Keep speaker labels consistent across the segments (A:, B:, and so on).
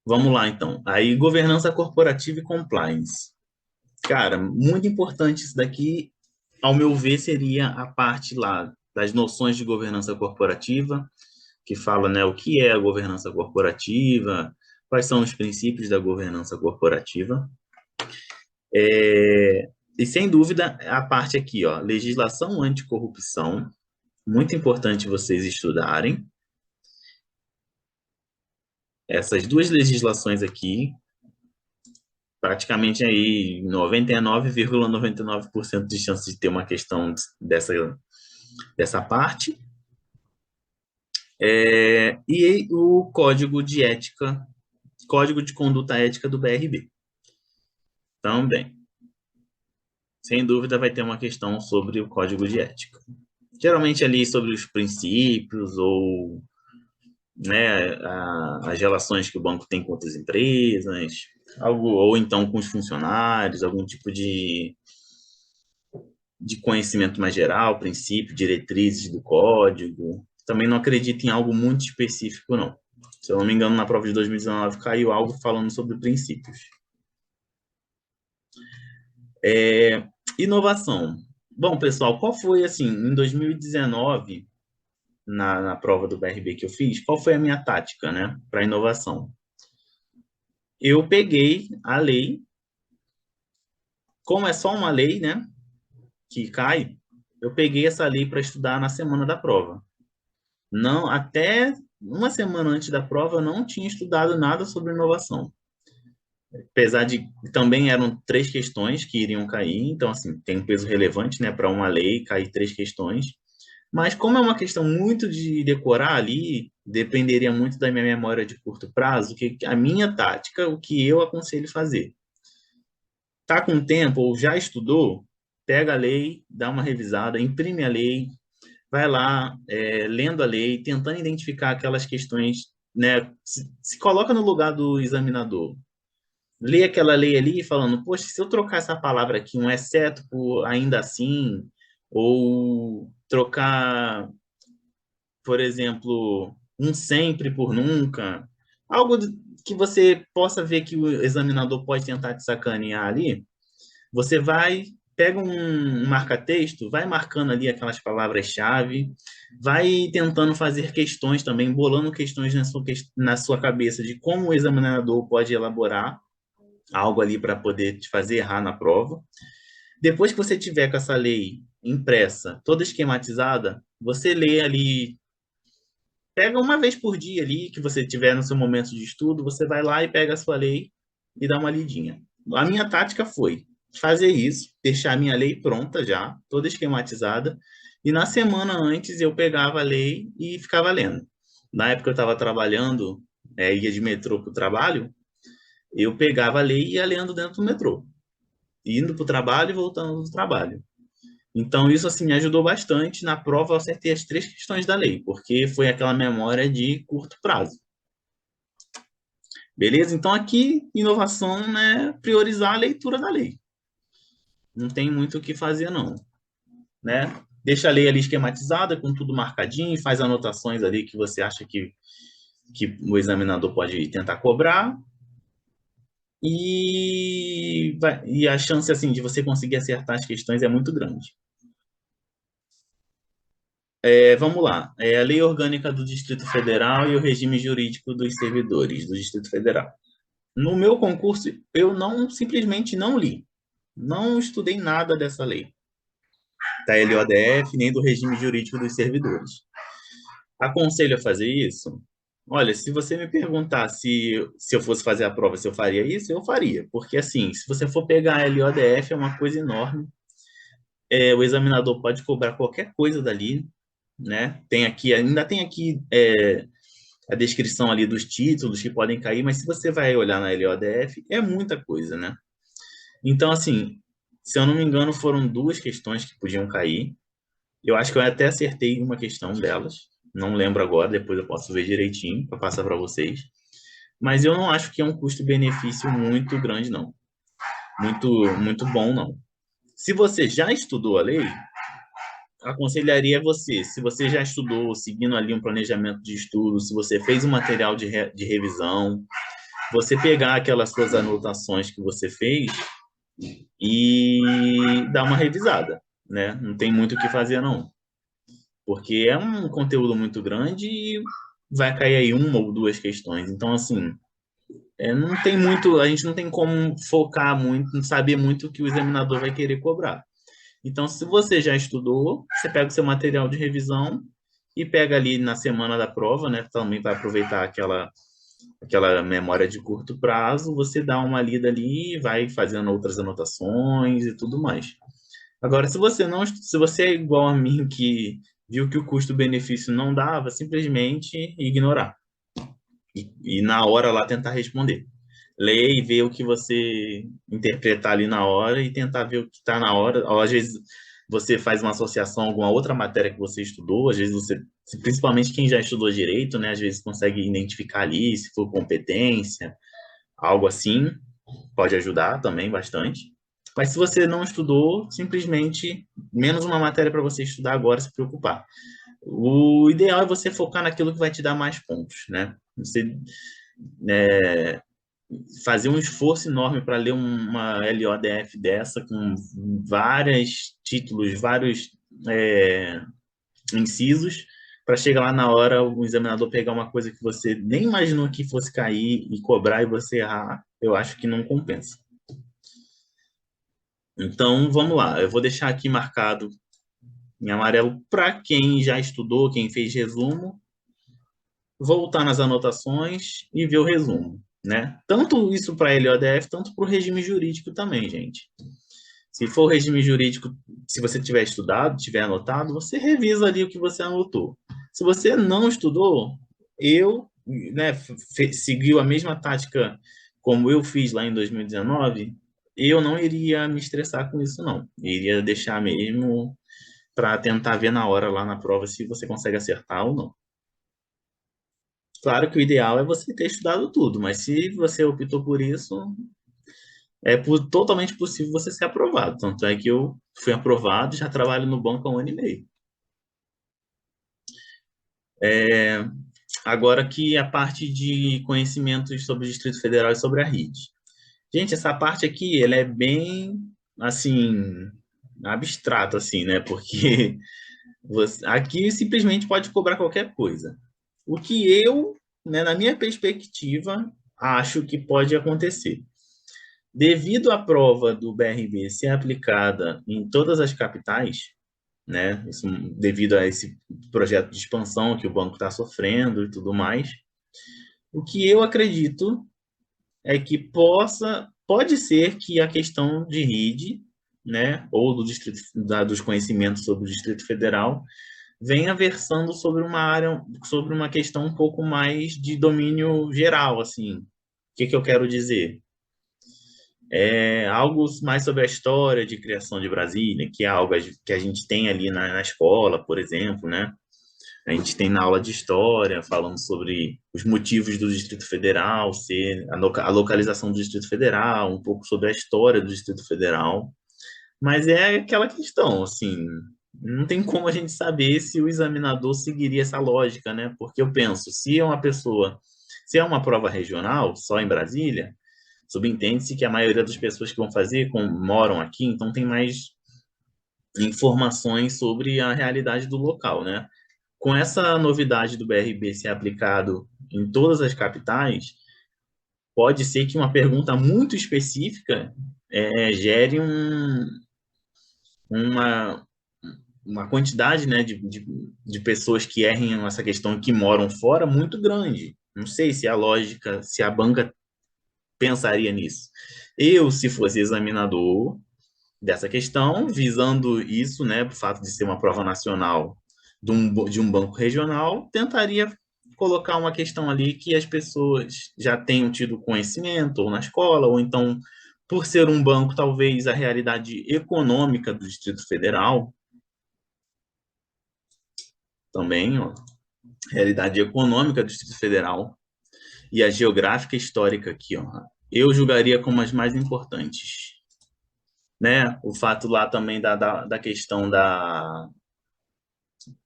A: Vamos lá, então. Aí, governança corporativa e compliance. Cara, muito importante isso daqui, ao meu ver, seria a parte lá das noções de governança corporativa, que fala, né, o que é a governança corporativa, quais são os princípios da governança corporativa. E, sem dúvida, a parte aqui, ó, legislação anticorrupção, muito importante vocês estudarem. Essas duas legislações aqui, praticamente aí 99,99% de chance de ter uma questão dessa parte. E o código de ética, código de conduta ética do BRB. Também, sem dúvida, vai ter uma questão sobre o código de ética. Geralmente ali sobre os princípios ou, né, as relações que o banco tem com outras empresas, algo, ou então com os funcionários, algum tipo de conhecimento mais geral, princípio, diretrizes do código. Também não acredito em algo muito específico, não. Se eu não me engano, na prova de 2019 caiu algo falando sobre princípios. Inovação. Bom, pessoal, qual foi, assim, em 2019, na prova do BRB que eu fiz, qual foi a minha tática, né, para inovação? Eu peguei a lei, como é só uma lei, né, que cai, eu peguei essa lei para estudar na semana da prova. Não, até uma semana antes da prova, eu não tinha estudado nada sobre inovação. Apesar de também eram três questões que iriam cair, então, assim, tem um peso relevante, né, para uma lei cair três questões. Mas como é uma questão muito de decorar ali, dependeria muito da minha memória de curto prazo, que a minha tática, o que eu aconselho fazer. Tá com tempo ou já estudou? Pega a lei, dá uma revisada, imprime a lei, vai lá, lendo a lei, tentando identificar aquelas questões, né? Se coloca no lugar do examinador. Lê aquela lei ali falando, poxa, se eu trocar essa palavra aqui, um exceto por ainda assim, ou trocar, por exemplo, um sempre por nunca, algo que você possa ver que o examinador pode tentar te sacanear ali, você vai, pega um marca-texto, vai marcando ali aquelas palavras-chave, vai tentando fazer questões também, bolando questões na sua cabeça de como o examinador pode elaborar algo ali para poder te fazer errar na prova. Depois que você tiver com essa lei impressa, toda esquematizada, você lê ali, pega uma vez por dia ali, que você tiver no seu momento de estudo, você vai lá e pega a sua lei e dá uma lidinha. A minha tática foi fazer isso, deixar a minha lei pronta já, toda esquematizada, e na semana antes eu pegava a lei e ficava lendo. Na época eu estava trabalhando, ia de metrô para o trabalho, eu pegava a lei e ia lendo dentro do metrô, indo para o trabalho e voltando do trabalho. Então, isso assim me ajudou bastante. Na prova, eu acertei as três questões da lei, porque foi aquela memória de curto prazo. Beleza? Então, aqui, inovação, né, priorizar a leitura da lei. Não tem muito o que fazer, não. Né? Deixa a lei ali esquematizada, com tudo marcadinho, faz anotações ali que você acha que o examinador pode tentar cobrar. E a chance assim de você conseguir acertar as questões é muito grande. Vamos lá. A Lei Orgânica do Distrito Federal e o regime jurídico dos servidores do Distrito Federal. No meu concurso, eu não simplesmente não li. Não estudei nada dessa lei, da LODF, nem do regime jurídico dos servidores. Aconselho a fazer isso? Olha, se você me perguntar se eu fosse fazer a prova, se eu faria isso, eu faria. Porque, assim, se você for pegar a LODF, é uma coisa enorme. O examinador pode cobrar qualquer coisa dali, né? Ainda tem aqui a descrição ali dos títulos que podem cair, mas se você vai olhar na LODF, é muita coisa, né? Então, assim, se eu não me engano, foram duas questões que podiam cair. Eu acho que eu até acertei uma questão delas. Não lembro agora, depois eu posso ver direitinho para passar para vocês. Mas eu não acho que é um custo-benefício muito grande, não. Muito, muito bom, não. Se você já estudou a lei, aconselharia você, se você já estudou, seguindo ali um planejamento de estudo, se você fez um material de revisão, você pegar aquelas suas anotações que você fez e dar uma revisada, né? Não tem muito o que fazer, não. Porque é um conteúdo muito grande e vai cair aí uma ou duas questões. Então, assim, não tem muito, a gente não tem como focar muito, não saber muito o que o examinador vai querer cobrar. Então, se você já estudou, você pega o seu material de revisão e pega ali na semana da prova, né? Também vai aproveitar aquela memória de curto prazo, você dá uma lida ali, vai fazendo outras anotações e tudo mais. Agora, se você não, se você é igual a mim que viu que o custo-benefício não dava, simplesmente ignorar e na hora lá tentar responder. Ler e ver o que você interpretar ali na hora e tentar ver o que está na hora. Ou, às vezes você faz uma associação a alguma outra matéria que você estudou, às vezes você, principalmente quem já estudou direito, né, às vezes consegue identificar ali se for competência, algo assim, pode ajudar também bastante. Mas se você não estudou, simplesmente menos uma matéria para você estudar agora, se preocupar. O ideal é você focar naquilo que vai te dar mais pontos, né? Você é, fazer um esforço enorme para ler uma LODF dessa, com vários títulos, vários é, incisos, para chegar lá na hora o examinador pegar uma coisa que você nem imaginou que fosse cair e cobrar e você errar, eu acho que não compensa. Então, vamos lá. Eu vou deixar aqui marcado em amarelo para quem já estudou, quem fez resumo, voltar nas anotações e ver o resumo, né? Tanto isso para a LODF, tanto para o regime jurídico também, gente. Se for o regime jurídico, se você tiver estudado, tiver anotado, você revisa ali o que você anotou. Se você não estudou, eu, né, seguiu a mesma tática como eu fiz lá em 2019, eu não iria me estressar com isso, não. Iria deixar mesmo para tentar ver na hora lá na prova se você consegue acertar ou não. Claro que o ideal é você ter estudado tudo, mas se você optou por isso, totalmente possível você ser aprovado. Tanto é que eu fui aprovado, já trabalho no banco há um ano e meio. É, agora que a parte de conhecimentos sobre o Distrito Federal e sobre a RID. Gente, essa parte aqui, ela é bem, assim, abstrata, assim, né? Porque aqui simplesmente pode cobrar qualquer coisa. O que eu, né, na minha perspectiva, acho que pode acontecer. Devido à prova do BRB ser aplicada em todas as capitais, né, isso, devido a esse projeto de expansão que o banco está sofrendo e tudo mais, o que eu acredito é que pode ser que a questão de RID, né, ou do distrito, dos conhecimentos sobre o Distrito Federal, venha versando sobre uma área, sobre uma questão um pouco mais de domínio geral, assim. O que eu quero dizer? Algo mais sobre a história de criação de Brasília, que é algo que a gente tem ali na escola, por exemplo, né? A gente tem na aula de história falando sobre os motivos do Distrito Federal, ser a localização do Distrito Federal, um pouco sobre a história do Distrito Federal. Mas é aquela questão, assim, não tem como a gente saber se o examinador seguiria essa lógica, né? Porque eu penso, se é uma prova regional, só em Brasília, subentende-se que a maioria das pessoas que vão fazer moram aqui, então tem mais informações sobre a realidade do local, né? Com essa novidade do BRB ser aplicado em todas as capitais, pode ser que uma pergunta muito específica gere uma, uma quantidade, né, de pessoas que errem essa questão que moram fora muito grande. Não sei se a lógica, se a banca pensaria nisso. Eu, se fosse examinador dessa questão, visando isso, né, o fato de ser uma prova nacional de um banco regional, tentaria colocar uma questão ali que as pessoas já tenham tido conhecimento, ou na escola, ou então, por ser um banco, talvez a realidade econômica do Distrito Federal também, ó, realidade econômica do Distrito Federal e a geográfica histórica aqui, ó, eu julgaria como as mais importantes, né? O fato lá também da questão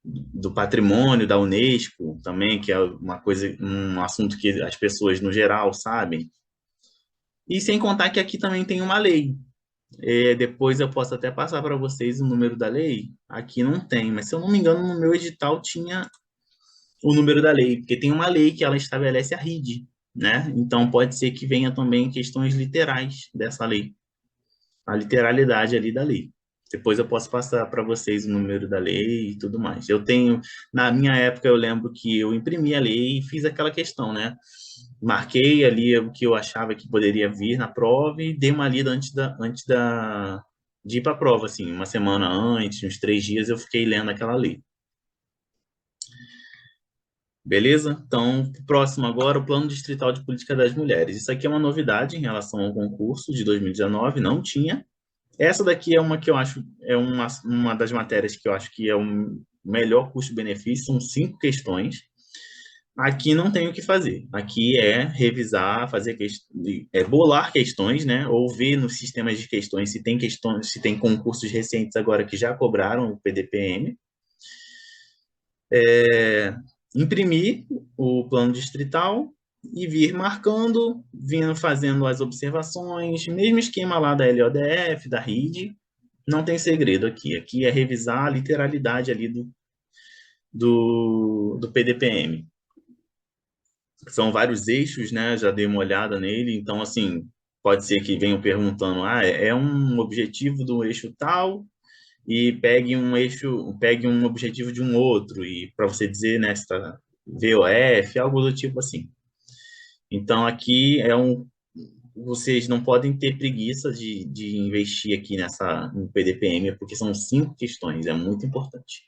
A: do patrimônio da Unesco também, que é uma coisa, um assunto que as pessoas no geral sabem. E sem contar que aqui também tem uma lei. Depois eu posso até passar para vocês o número da lei. Aqui não tem, mas se eu não me engano, no meu edital tinha o número da lei, porque tem uma lei que ela estabelece a RID, né? Então pode ser que venha também questões literais dessa lei, a literalidade ali da lei. Depois eu posso passar para vocês o número da lei e tudo mais. Eu tenho, na minha época, eu lembro que eu imprimi a lei e fiz aquela questão, né? Marquei ali o que eu achava que poderia vir na prova e dei uma lida de ir para a prova, assim, uma semana antes, uns 3 dias, eu fiquei lendo aquela lei. Beleza? Então, próximo agora, o Plano Distrital de Política das Mulheres. Isso aqui é uma novidade em relação ao concurso de 2019, não tinha. Essa daqui é uma que eu acho, é uma das matérias que eu acho que é o melhor custo-benefício, são 5 questões. Aqui não tem o que fazer. Aqui é revisar, bolar questões, né? Ou ver nos sistemas de questões, se tem concursos recentes agora que já cobraram o PDPM. Imprimir o plano distrital e vir marcando, vindo fazendo as observações, mesmo esquema lá da LODF, da RID, não tem segredo aqui. Aqui é revisar a literalidade ali do PDPM. São vários eixos, né? Já dei uma olhada nele, então, assim, pode ser que venham perguntando, é um objetivo do eixo tal, e pegue um objetivo de um outro, e para você dizer, né, se tá VOF, algo do tipo assim. Então, aqui vocês não podem ter preguiça de investir aqui no PDPM, porque são 5 questões, é muito importante.